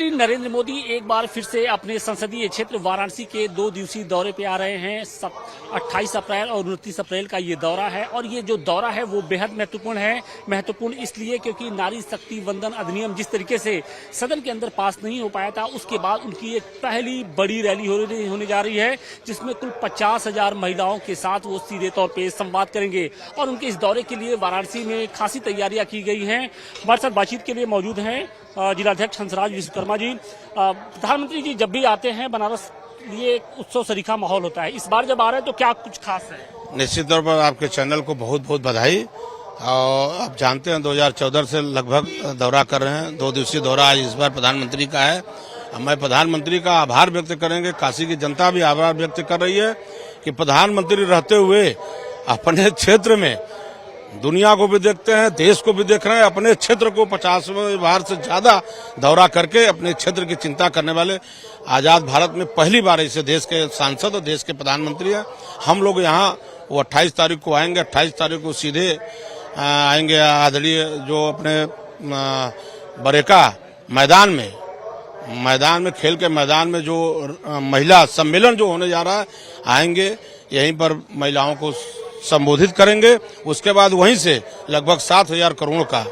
प्रधानमंत्री नरेंद्र मोदी एक बार फिर से अपने संसदीय क्षेत्र वाराणसी के 2 दिवसीय दौरे पे आ रहे हैं। 28 अप्रैल और 29 अप्रैल का ये दौरा है और ये जो दौरा है वो बेहद महत्वपूर्ण है। महत्वपूर्ण इसलिए क्योंकि नारी शक्ति वंदन अधिनियम जिस तरीके से सदन के अंदर पास नहीं हो पाया था, उसके बाद उनकी एक पहली बड़ी रैली होने जा रही है, जिसमें कुल 50,000 महिलाओं के साथ वो सीधे तौर पर संवाद करेंगे। और उनके इस दौरे के लिए वाराणसी में खासी तैयारियां की गई हैं। हमारे साथ बातचीत के लिए मौजूद हैं जिलाध्यक्ष हंसराज विश्वकर्मा जी। प्रधानमंत्री जी जब भी आते हैं बनारस, ये उत्सव सरीखा माहौल होता है। इस बार जब आ रहे हैं तो क्या कुछ खास है? निश्चित तौर पर आपके चैनल को बहुत बहुत बधाई। और आप जानते हैं 2014 से लगभग दौरा कर रहे हैं। 2 दिवसीय दौरा आज इस बार प्रधानमंत्री का है। मैं प्रधानमंत्री का आभार व्यक्त करेंगे, काशी की जनता भी आभार व्यक्त कर रही है कि प्रधानमंत्री रहते हुए अपने क्षेत्र में दुनिया को भी देखते हैं, देश को भी देख रहे हैं। अपने क्षेत्र को 50 बार से ज्यादा दौरा करके अपने क्षेत्र की चिंता करने वाले आजाद भारत में पहली बार ऐसे देश के सांसद और देश के प्रधानमंत्री हैं। हम लोग यहाँ वो 28 तारीख को आएंगे। 28 तारीख को सीधे आएंगे आदरणीय जो अपने बरेका मैदान में खेल के मैदान में जो महिला सम्मेलन जो होने जा रहा है, आएंगे यहीं पर महिलाओं को संबोधित करेंगे। उसके बाद वहीं से लगभग 7,000 करोड़ का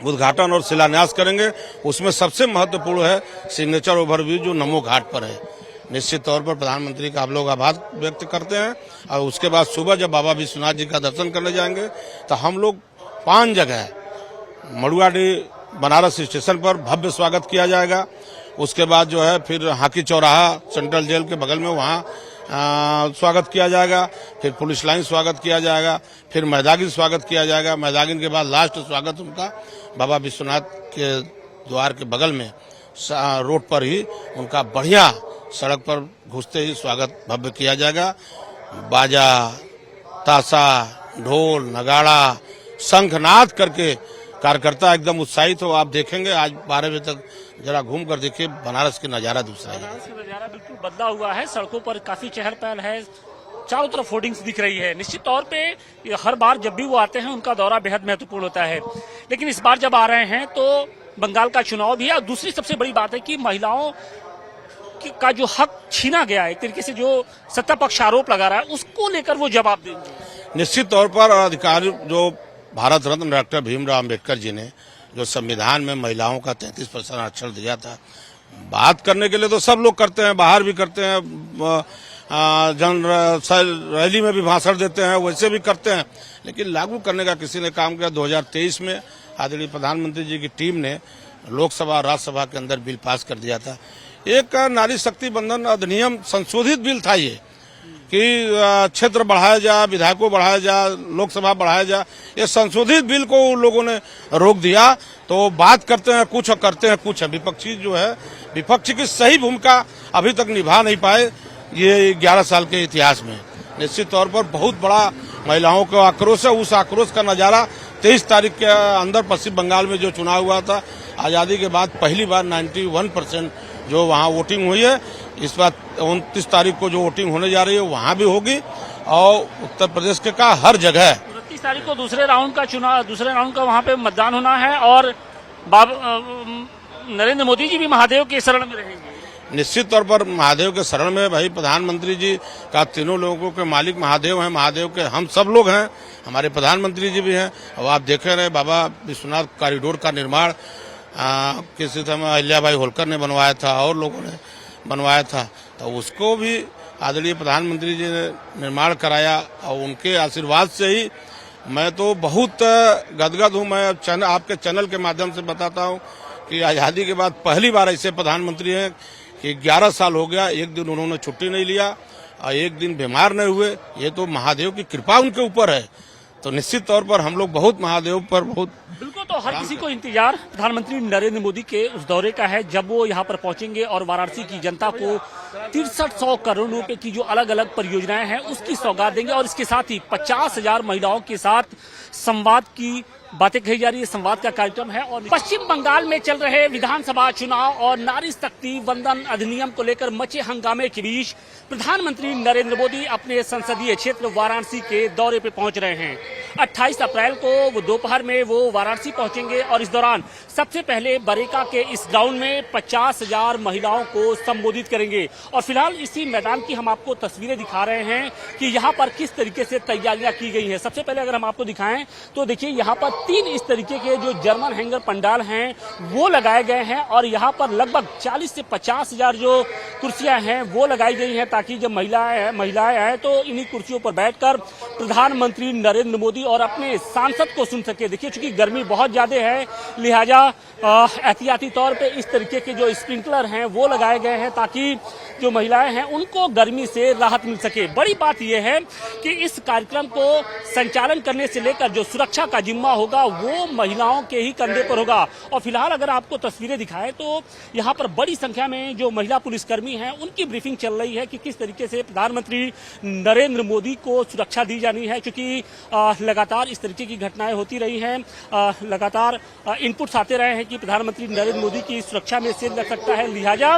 उद्घाटन और शिलान्यास करेंगे। उसमें सबसे महत्वपूर्ण है सिग्नेचर ओवरब्रिज जो नमो घाट पर है। निश्चित तौर पर प्रधानमंत्री का आप लोग आभार व्यक्त करते हैं। और उसके बाद सुबह जब बाबा विश्वनाथ जी का दर्शन करने जाएंगे तो हम लोग 5 जगह मड़ुआडी बनारस स्टेशन पर भव्य स्वागत किया जाएगा। उसके बाद जो है फिर हाकी चौराहा सेंट्रल जेल के बगल में वहाँ स्वागत किया जाएगा। फिर पुलिस लाइन स्वागत किया जाएगा। फिर मैदागिन स्वागत किया जाएगा। मैदागिन के बाद लास्ट स्वागत उनका बाबा विश्वनाथ के द्वार के बगल में रोड पर ही उनका बढ़िया सड़क पर घुसते ही स्वागत भव्य किया जाएगा। बाजा, ताशा, ढोल, नगाड़ा, शंखनाद करके कार्यकर्ता एकदम उत्साहित हो। आप देखेंगे आज 12 बजे तक जरा घूम कर देखिए, बनारस का नजारा दूसरा है। बनारस का नजारा बिल्कुल बदला हुआ है। सड़कों पर काफी चहल पहल है, चारों तरफ होर्डिंग्स दिख रही है। निश्चित तौर पे हर बार जब भी वो आते हैं उनका दौरा बेहद महत्वपूर्ण होता है, लेकिन इस बार जब आ रहे हैं तो बंगाल का चुनाव भी है। और दूसरी सबसे बड़ी बात है कि महिलाओं का जो हक छीना गया है, एक तरीके से जो सत्ता पक्ष आरोप लगा रहा है, उसको लेकर वो जवाब देंगे। निश्चित तौर पर अधिकारी जो भारत रत्न डॉक्टर भीमराव अम्बेडकर जी ने जो संविधान में महिलाओं का 33% आरक्षण दिया था, बात करने के लिए तो सब लोग करते हैं, बाहर भी करते हैं, जन रैली में भी भाषण देते हैं, वैसे भी करते हैं, लेकिन लागू करने का किसी ने काम किया। 2023 में आदरणीय प्रधानमंत्री जी की टीम ने लोकसभा और राज्यसभा के अंदर बिल पास कर दिया था। एक नारी शक्ति वंदन अधिनियम संशोधित बिल था ये कि क्षेत्र बढ़ाया जा, विधायकों बढ़ाया जा, लोकसभा बढ़ाया जा। ये संशोधित बिल को उन लोगों ने रोक दिया। तो बात करते हैं कुछ और करते हैं कुछ। विपक्षी जो है, विपक्ष की सही भूमिका अभी तक निभा नहीं पाए ये 11 साल के इतिहास में। निश्चित तौर पर बहुत बड़ा महिलाओं का आक्रोश है। उस आक्रोश का नजारा 23 तारीख के अंदर पश्चिम बंगाल में जो चुनाव हुआ था, आजादी के बाद पहली बार 91% जो वहाँ वोटिंग हुई है। इस बार 29 तारीख को जो वोटिंग होने जा रही है वहाँ भी होगी। और उत्तर प्रदेश के का हर जगह 29 तारीख को दूसरे राउंड का वहाँ पे मतदान होना है। और नरेंद्र मोदी जी भी महादेव के शरण में रहेंगे। निश्चित तौर पर महादेव के शरण में भाई प्रधानमंत्री जी का तीनों लोगों के मालिक महादेव हैं। महादेव के हम सब लोग हैं, हमारे प्रधानमंत्री जी भी हैं। अब आप देख रहे हैं बाबा विश्वनाथ कॉरिडोर का निर्माण किसी समय अहिल्याबाई होलकर ने बनवाया था और लोगों ने बनवाया था, तो उसको भी आदरणीय प्रधानमंत्री जी ने निर्माण कराया। और उनके आशीर्वाद से ही मैं तो बहुत गदगद हूँ। मैं आपके चैनल के माध्यम से बताता हूँ कि आज़ादी के बाद पहली बार ऐसे प्रधानमंत्री हैं कि 11 साल हो गया, एक दिन उन्होंने छुट्टी नहीं लिया और एक दिन बीमार नहीं हुए। ये तो महादेव की कृपा उनके ऊपर है। तो निश्चित तौर पर हम लोग बहुत महादेव पर बहुत बिल्कुल। तो हर किसी को इंतजार प्रधानमंत्री नरेंद्र मोदी के उस दौरे का है जब वो यहाँ पर पहुंचेंगे और वाराणसी की जनता को 6300 करोड़ रुपए की जो अलग अलग परियोजनाएं हैं उसकी सौगात देंगे। और इसके साथ ही 50,000 महिलाओं के साथ संवाद की बातें कही जा रही है, संवाद का कार्यक्रम है। और पश्चिम बंगाल में चल रहे विधानसभा चुनाव और नारी शक्ति वंदन अधिनियम को लेकर मचे हंगामे के बीच प्रधानमंत्री नरेंद्र मोदी अपने संसदीय क्षेत्र वाराणसी के दौरे पे पहुंच रहे हैं। 28 अप्रैल को वो दोपहर में वो वाराणसी पहुंचेंगे और इस दौरान सबसे पहले बरेका के इस ग्राउंड में 50,000 महिलाओं को संबोधित करेंगे। और फिलहाल इसी मैदान की हम आपको तस्वीरें दिखा रहे हैं कि यहाँ पर किस तरीके से तैयारियां की गई हैं। सबसे पहले अगर हम आपको दिखाएं तो देखिए यहाँ पर 3 इस तरीके के जो जर्मन हैंगर पंडाल हैं वो लगाए गए हैं और यहाँ पर लगभग 40 से 50,000 जो कुर्सियां हैं वो लगाई गई हैं ताकि जब महिलाएं आए तो इन्हीं कुर्सियों पर बैठकर प्रधानमंत्री नरेंद्र मोदी और अपने सांसद को सुन सके। देखिए चूंकि गर्मी बहुत ज्यादा है लिहाजा एहतियाती तौर पे इस तरीके के जो स्प्रिंकलर हैं वो लगाए गए हैं ताकि जो महिलाएं हैं उनको गर्मी से राहत मिल सके। बड़ी बात यह है कि इस कार्यक्रम को संचालन करने से लेकर जो सुरक्षा का जिम्मा होगा वो महिलाओं के ही कंधे पर होगा। और फिलहाल अगर आपको तस्वीरें दिखाएं तो यहाँ पर बड़ी संख्या में जो महिला पुलिसकर्मी हैं उनकी ब्रीफिंग चल रही है कि किस तरीके से प्रधानमंत्री नरेंद्र मोदी को सुरक्षा दी जानी है, क्योंकि लगातार इस तरीके की घटनाएं होती रही हैं। लगातार इनपुट्स आते रहे हैं कि प्रधानमंत्री नरेंद्र मोदी की सुरक्षा में सेल लग सकता है, लिहाजा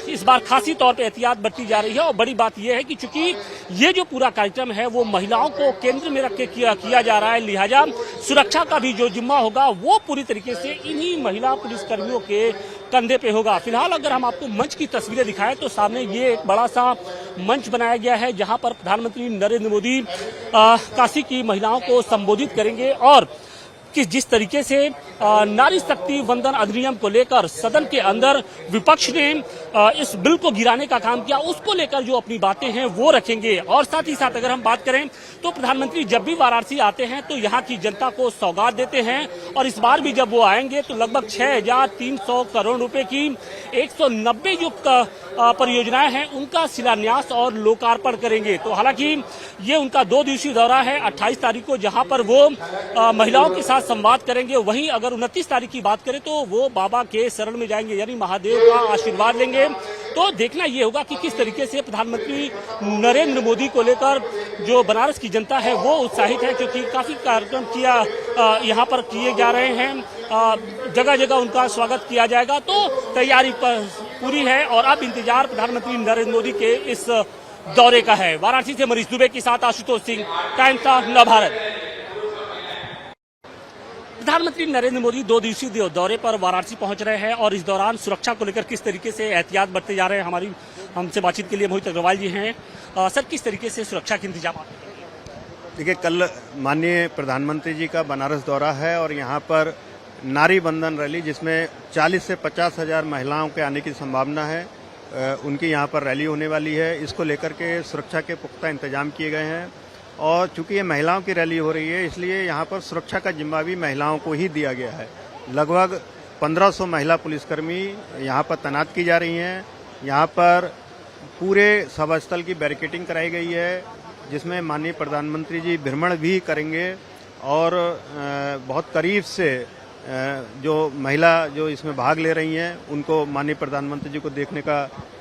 इस बार खासी तौर पे एहतियात बरती जा रही है। और बड़ी बात यह है कि चूंकि ये जो पूरा कार्यक्रम है वो महिलाओं को केंद्र में रख के किया जा रहा है, लिहाजा सुरक्षा का भी जो जिम्मा होगा वो पूरी तरीके से इन्हीं महिला पुलिसकर्मियों के कंधे पे होगा। फिलहाल अगर हम आपको मंच की तस्वीरें दिखाएं तो सामने ये एक बड़ा सा मंच बनाया गया है जहां पर प्रधानमंत्री नरेंद्र मोदी काशी की महिलाओं को संबोधित करेंगे और कि जिस तरीके से नारी शक्ति वंदन अधिनियम को लेकर सदन के अंदर विपक्ष ने इस बिल को गिराने का काम किया उसको लेकर जो अपनी बातें हैं वो रखेंगे। और साथ ही साथ अगर हम बात करें तो प्रधानमंत्री जब भी वाराणसी आते हैं तो यहाँ की जनता को सौगात देते हैं और इस बार भी जब वो आएंगे तो लगभग 6,300 करोड़ रुपए की 190 जो परियोजनाएं हैं उनका शिलान्यास और लोकार्पण करेंगे। तो हालांकि ये उनका 2 दिवसीय दौरा है 28 तारीख को जहां पर वो महिलाओं के साथ संवाद करेंगे। वहीं अगर 29 तारीख की बात करें तो वो बाबा के शरण में जाएंगे यानी महादेव का आशीर्वाद लेंगे। तो देखना ये होगा कि किस तरीके से प्रधानमंत्री नरेंद्र मोदी को लेकर जो बनारस की जनता है वो उत्साहित है, क्योंकि काफी कार्यक्रम यहाँ पर किए जा रहे हैं, जगह जगह उनका स्वागत किया जाएगा। तो तैयारी पूरी है और अब इंतजार प्रधानमंत्री नरेंद्र मोदी के इस दौरे का है। वाराणसी से मनीष दुबे के साथ आशुतोष सिंह, टाइम्स ऑफ नव भारत। प्रधानमंत्री नरेंद्र मोदी 2 दिवसीय दौरे पर वाराणसी पहुंच रहे हैं और इस दौरान सुरक्षा को लेकर किस तरीके से एहतियात बरते जा रहे हैं। हमसे बातचीत के लिए मोहित अग्रवाल जी हैं। सर, किस तरीके से सुरक्षा के इंतजाम? देखिए, कल माननीय प्रधानमंत्री जी का बनारस दौरा है और यहाँ पर नारी बंधन रैली जिसमें 40 से 50,000 महिलाओं के आने की संभावना है, उनकी यहाँ पर रैली होने वाली है। इसको लेकर के सुरक्षा के पुख्ता इंतजाम किए गए हैं और चूंकि ये महिलाओं की रैली हो रही है इसलिए यहाँ पर सुरक्षा का जिम्मा भी महिलाओं को ही दिया गया है। लगभग 1500 महिला पुलिसकर्मी यहाँ पर तैनात की जा रही हैं। यहाँ पर पूरे सभा स्थल की बैरिकेडिंग कराई गई है जिसमें माननीय प्रधानमंत्री जी भ्रमण भी करेंगे और बहुत करीब से जो महिला जो इसमें भाग ले रही हैं उनको माननीय प्रधानमंत्री जी को देखने का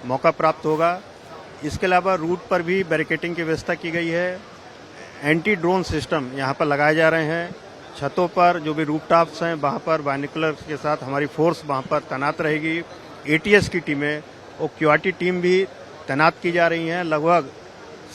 मौका प्राप्त होगा। इसके अलावा रूट पर भी बैरिकेडिंग की व्यवस्था की गई है। एंटी ड्रोन सिस्टम यहाँ पर लगाए जा रहे हैं। छतों पर जो भी रूफटॉप्स हैं वहाँ पर बाइनोकुलर्स के साथ हमारी फोर्स वहाँ पर तैनात रहेगी। एटीएस की टीमें और क्यूआरटी टीम भी तैनात की जा रही हैं। लगभग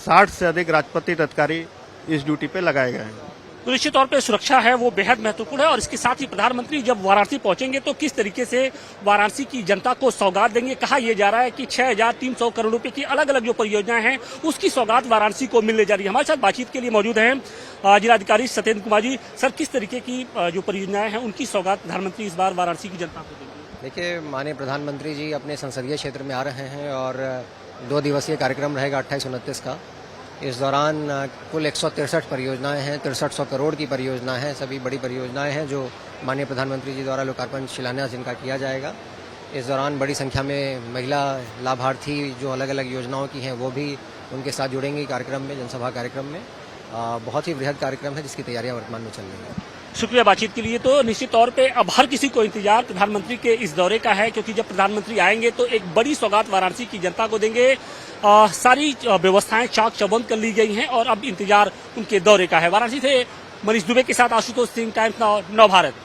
60 से अधिक राजपत्रित अधिकारी इस ड्यूटी पे लगाए गए हैं। तो निश्चित तौर पे सुरक्षा है वो बेहद महत्वपूर्ण है और इसके साथ ही प्रधानमंत्री जब वाराणसी पहुंचेंगे तो किस तरीके से वाराणसी की जनता को सौगात देंगे। कहा यह जा रहा है कि 6,300 करोड़ रुपए की अलग अलग जो परियोजनाएं हैं उसकी सौगात वाराणसी को मिलने जा रही है। हमारे साथ बातचीत के लिए मौजूद हैं जिलाधिकारी सत्येंद्र कुमार जी। सर, किस तरीके की जो परियोजनाएं हैं उनकी सौगात प्रधानमंत्री इस बार वाराणसी की जनता को देंगे? देखिए, माननीय प्रधानमंत्री जी अपने संसदीय क्षेत्र में आ रहे हैं और 2 दिवसीय कार्यक्रम रहेगा 28-29 का। इस दौरान कुल 163 परियोजनाएं हैं, 6300 करोड़ की परियोजनाएं हैं। सभी बड़ी परियोजनाएं हैं जो माननीय प्रधानमंत्री जी द्वारा लोकार्पण शिलान्यास जिनका किया जाएगा। इस दौरान बड़ी संख्या में महिला लाभार्थी जो अलग अलग योजनाओं की हैं वो भी उनके साथ जुड़ेंगी कार्यक्रम में, जनसभा कार्यक्रम में। बहुत ही बृहद कार्यक्रम है जिसकी तैयारियां वर्तमान में चल रही हैं। शुक्रिया बातचीत के लिए। तो निश्चित तौर पे अब हर किसी को इंतजार प्रधानमंत्री के इस दौरे का है, क्योंकि जब प्रधानमंत्री आएंगे तो एक बड़ी सौगात वाराणसी की जनता को देंगे। सारी व्यवस्थाएं चाक चौबंद कर ली गई हैं और अब इंतजार उनके दौरे का है। वाराणसी से मनीष दुबे के साथ आशुतोष सिंह, टाइम्स नाउ, नव भारत।